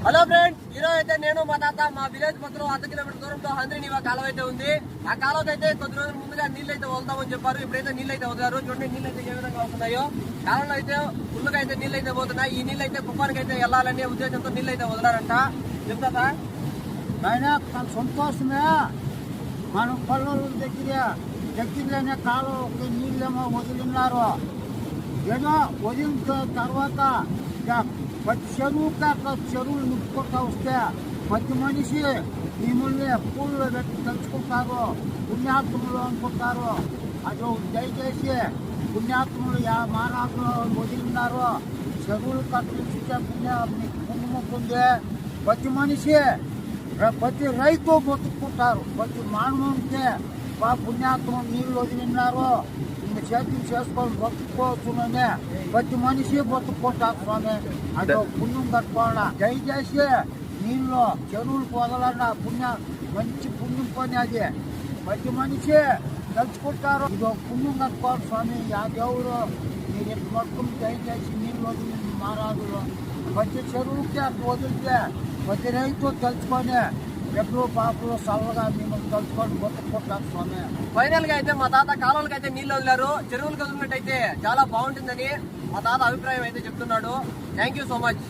Hello friends, ఈరోజు అయితే నేను మా తాత మా విలేజ్ పక్కన 100 కిలోమీటర్ దూరంలో హంద్రీనివా కాలువ అయితే ఉంది. ఆ కాలువ అయితే కొద్ది రోజుల ముందుగా నీళ్ళు అయితే వదులుతామని చెప్పారు. ఇప్పుడైతే నీళ్ళు అయితే వదిలారు. చూడండి నీళ్ళు అయితే ఏ విధంగా వస్తున్నాయో. కాలంలో అయితే ఫుల్గా అయితే నీళ్ళు అయితే పోతున్నాయి. ఈ నీళ్ళు అయితే కుప్పానికి అయితే వెళ్ళాలనే ఉద్దేశంతో నీళ్ళు అయితే వదిలారంట. చెప్తా ఆయన సంతోషమే. మనం పల్లెల దగ్గరలోనే కాలువ నీళ్ళేమో వదిలిన్నారు. ఏదో వదిలిన తర్వాత ప్రతి చెరువులు నింపుకుంటా వస్తే ప్రతి మనిషి మిమ్మల్ని పూల్లో పెట్టి తలుచుకుంటారు, పుణ్యాత్ములు అనుకుంటారు. అది దయచేసి పుణ్యాత్ములు మానాత్మలు వదిలినారు. చెరువులు కట్టించే పుణ్యముకుంది. ప్రతి మనిషి ప్రతి రైతు బతుక్కుంటారు. ప్రతి మానవునికి పుణ్యాత్మ నీళ్ళు వదిలినారు. చేతులు చేసుకొని బతుక్కోవచ్చునని ప్రతి మనిషి బతుక్కుంటారు స్వామి. అది పుణ్యం కట్టుకోవాలా. దయచేసి నీళ్ళు చెరువులు వదలన్నా మంచి పుణ్యం పని. అది ప్రతి మనిషి తలుచుకుంటారు. ఇది పుణ్యం కట్టుకోవాలి స్వామి. ఆ దేవుడు మీరు ఎట్టు పట్టుకుని దయచేసి నీళ్ళు వదిలి మారాదులు ప్రతి చెరువుకి అట్లా వదిలితే ప్రతి రైతు తలుచుకొని ఎప్పుడు పాపలు చల్లగా మేము తలుచుకొని బతుక్కుంటారు స్వామి. ఫైనల్ గా అయితే మా తాత కాలువలకి అయితే నీళ్ళు వదిలారు. చెరువులకు వదిలినట్టయితే చాలా బాగుంటుందని మా తాత అభిప్రాయం అయితే చెప్తున్నాడు. Thank you so much.